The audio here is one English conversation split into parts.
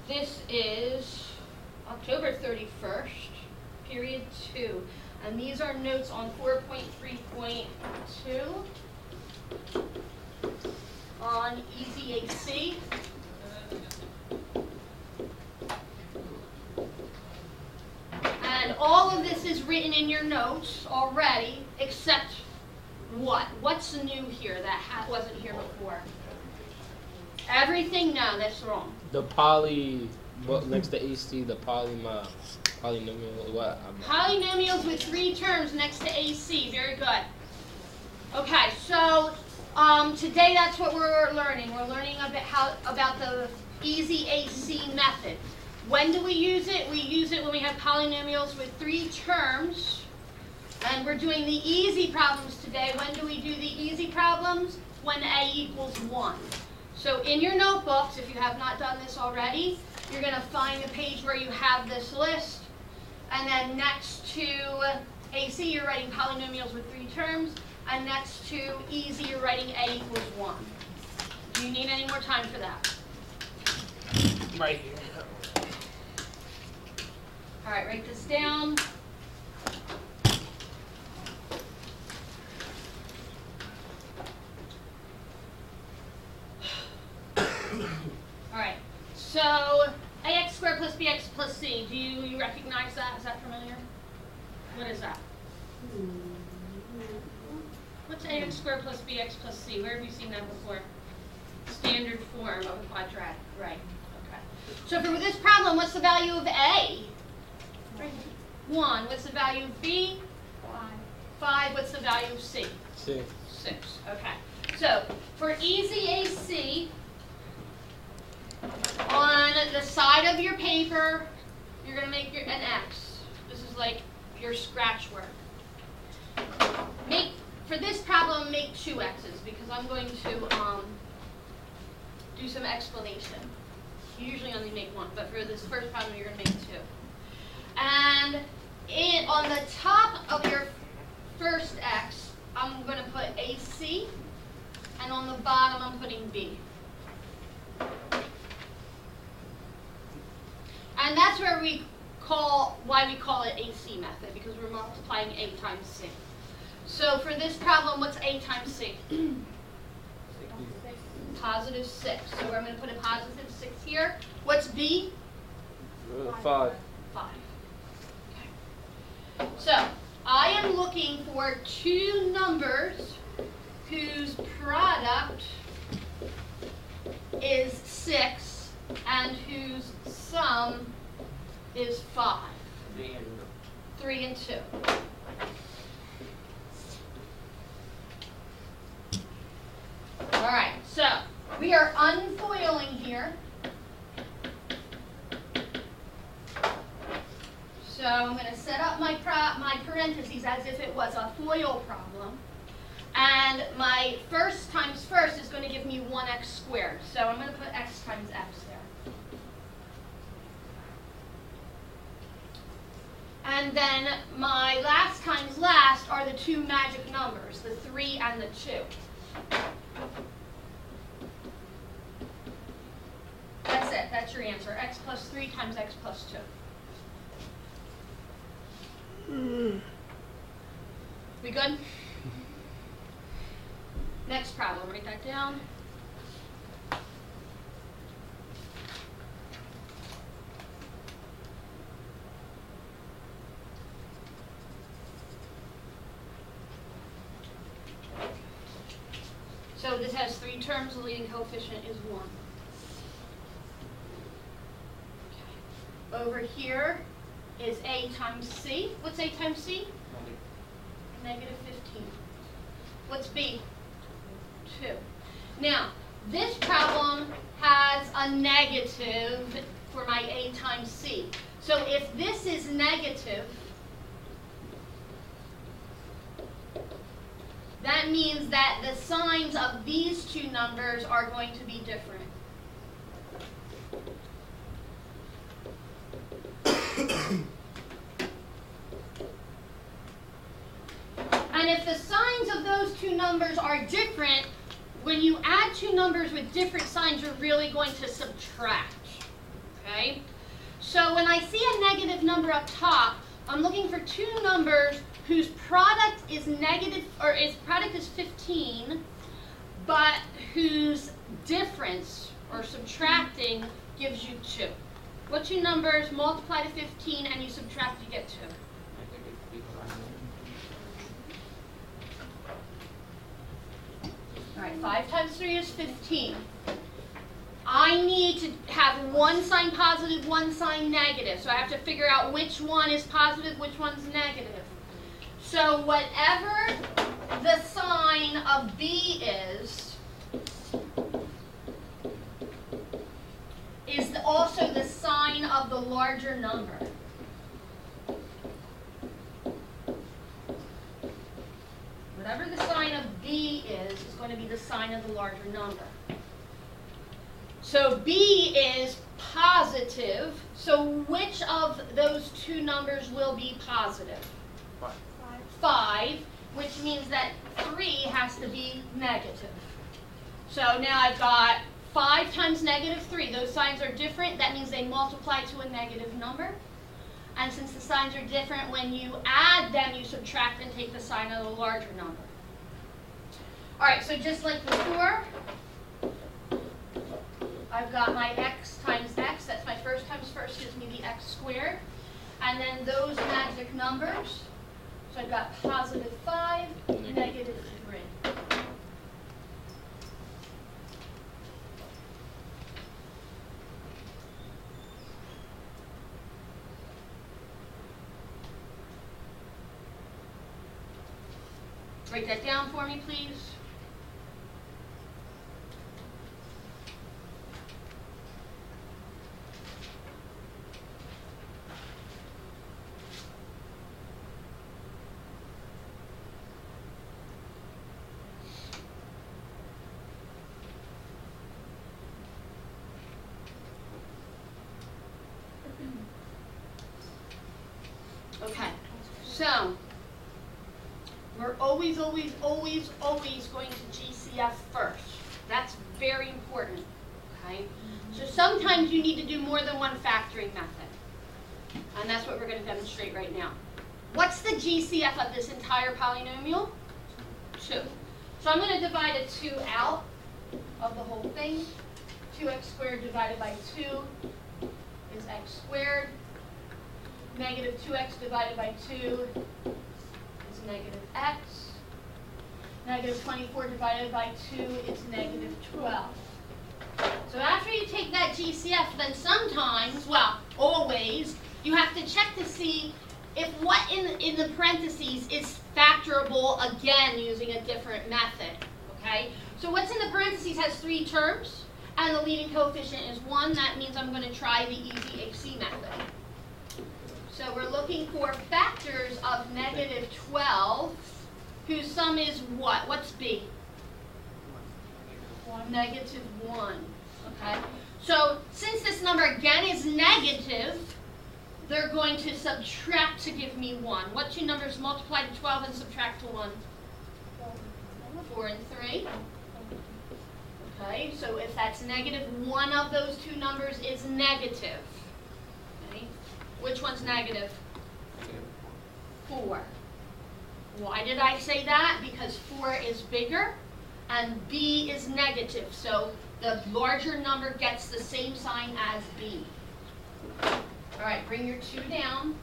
This is October 31st, period 2. And these are notes on 4.3.2 on Easy AC. And all of this is written in your notes already, except what? What's new here that wasn't here before? Everything? No, that's wrong. The next to AC, the polynomial, what? Polynomials with 3 terms next to AC. Very good. Okay, so today that's what we're learning. We're learning about the Easy AC method. When do we use it? We use it when we have polynomials with 3 terms. And we're doing the easy problems today. When do we do the easy problems? When a equals 1. So in your notebooks, if you have not done this already, you're going to find the page where you have this list. And then next to AC, you're writing polynomials with 3 terms. And next to easy, you're writing a equals 1. Do you need any more time for that? Right here. All right, write this down. All right, so ax squared plus bx plus c. Do you recognize that? Is that familiar? What is that? What's ax squared plus bx plus c? Where have you seen that before? Standard form of a quadratic, right? Okay. So for this problem, what's the value of a? 1. What's the value of b? 5. What's the value of c? 6. 6. Okay. So for easy AC, on the side of your paper, you're going to make an X. This is like your scratch work. For this problem, make 2 X's because I'm going to do some explanation. You usually only make 1, but for this first problem, you're going to make 2. And on the top of your first X, I'm going to put AC, and on the bottom, I'm putting B. And that's why we call it AC method, because we're multiplying A times C. So for this problem, what's A times C? Positive 6. So I'm going to put a positive 6 here. What's B? 5. 5. Okay. So I am looking for 2 numbers whose product is 6 and whose sum is 5. 3 and 2. All right, so we are unfoiling here. So I'm going to set up my parentheses as if it was a FOIL problem. And my first times first is going to give me 1x squared. So I'm going to put x times x there. And then my last times last are the 2 magic numbers, the 3 and the 2. That's it. That's your answer. X plus 3 times x plus 2. We good? Next problem. Write that down. So this has 3 terms. The leading coefficient is 1. Okay. Over here is A times C. What's A times C? Negative 15. What's B? 2. Now, this problem has a negative for my A times C. So if this is negative, that means that the signs of these 2 numbers are going to be different. And if the signs of those 2 numbers are different, when you add 2 numbers with different signs, you're really going to subtract. okay? So when I see a negative number up top, I'm looking for two numbers whose product is negative, or its product is 15, but whose difference, or subtracting, gives you 2. What two numbers multiply to 15 and you subtract, you get 2? All right, 5 times 3 is 15. I need to have one sign positive, one sign negative. So I have to figure out which one is positive, which one's negative. So whatever the sign of B is also the sign of the larger number. Whatever the sign of B is going to be the sign of the larger number. So B is positive. So which of those two numbers will be positive? 5, which means that 3 has to be negative. So now I've got 5 times negative 3. Those signs are different. That means they multiply to a negative number. And since the signs are different, when you add them, you subtract and take the sign of the larger number. All right, so just like before, I've got my x times x. That's my first times first, gives me the x squared. And then those magic numbers. So I've got positive 5, negative 3. Write that down for me, please. Okay, so we're always going to GCF first. That's very important, okay? So sometimes you need to do more than one factoring method, and that's what we're going to demonstrate right now. What's the GCF of this entire polynomial? 2. So I'm going to divide a 2 out of the whole thing. 2x squared divided by 2 is x squared. Negative 2x divided by 2 is negative x. Negative 24 divided by 2 is negative 12. So after you take that GCF, then sometimes, well, always, you have to check to see if what in the parentheses is factorable again using a different method, okay? So what's in the parentheses has 3 terms, and the leading coefficient is 1. That means I'm going to try the easy AC method. So we're looking for factors of negative 12, whose sum is what? What's B? Negative 1. Okay. So since this number again is negative, they're going to subtract to give me 1. What two numbers multiply to 12 and subtract to 1? 4 and 3. Okay, so if that's negative, one of those two numbers is negative. Okay. Which one's negative? 4. Why did I say that? Because 4 is bigger and B is negative. So the larger number gets the same sign as B. All right, bring your 2 down.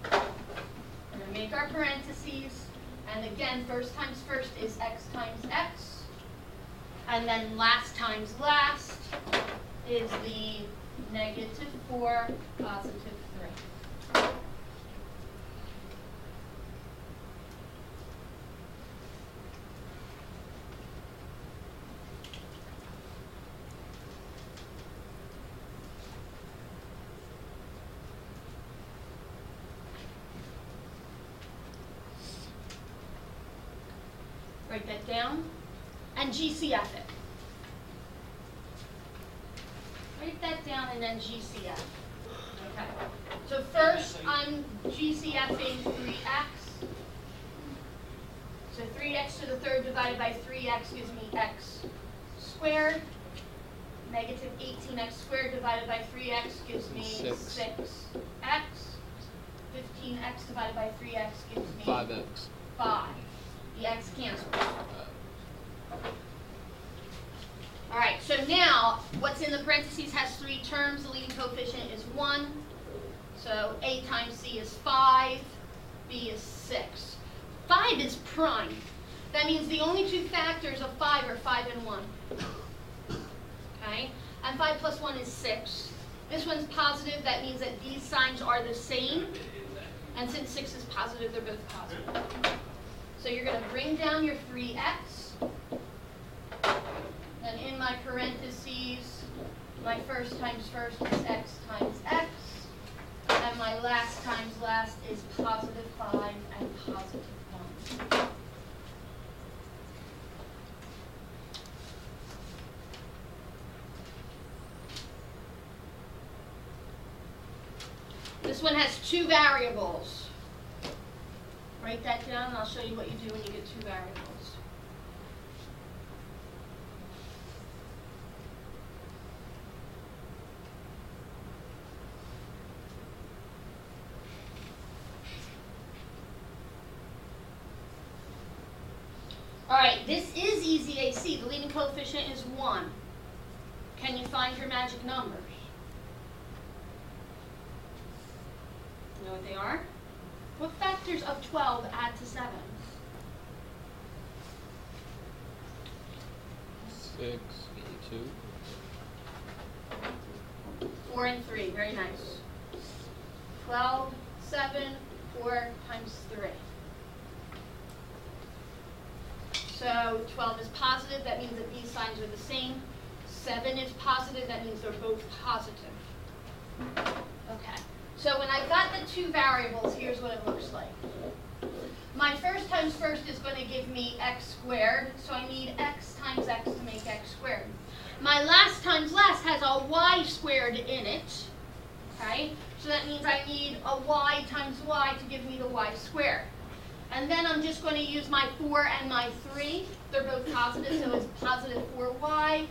We're going to make our parentheses. And again, first times first is x times x. And then last times last is the negative 4, positive 3. Write that down and GCF it. Write that down and then GCF. Okay. So first I'm GCFing 3x. So 3x to the third divided by 3x gives me x squared. Negative 18x squared divided by 3x gives me 6. 6x. 15x divided by 3x gives me 5x. 5. The x cancels. All right, so now what's in the parentheses has 3 terms. The leading coefficient is 1. So A times C is 5. B is 6. 5 is prime. That means the only 2 factors of 5 are 5 and 1. Okay? And 5 plus 1 is 6. This one's positive. That means that these signs are the same. And since 6 is positive, they're both positive. So you're going to bring down your 3x. And in my parentheses, my first times first is x times x. And my last times last is positive 5 and positive 1. This one has 2 variables. Write that down and I'll show you what you do when you get 2 variables. All right, this is easy AC. The leading coefficient is 1. Can you find your magic numbers? You know what they are? What factors of 12 add to 7? 6 and 2. 4 and 3. Very nice. 12, 7, 4 times 3. So 12 is positive. That means that these signs are the same. 7 is positive. That means they're both positive. Okay. So when I've got the 2 variables, here's what it looks like. My first times first is going to give me x squared, so I need x times x to make x squared. My last times last has a y squared in it, okay? So that means I need a y times y to give me the y squared. And then I'm just going to use my 4 and my 3. They're both positive, so it's positive 4y,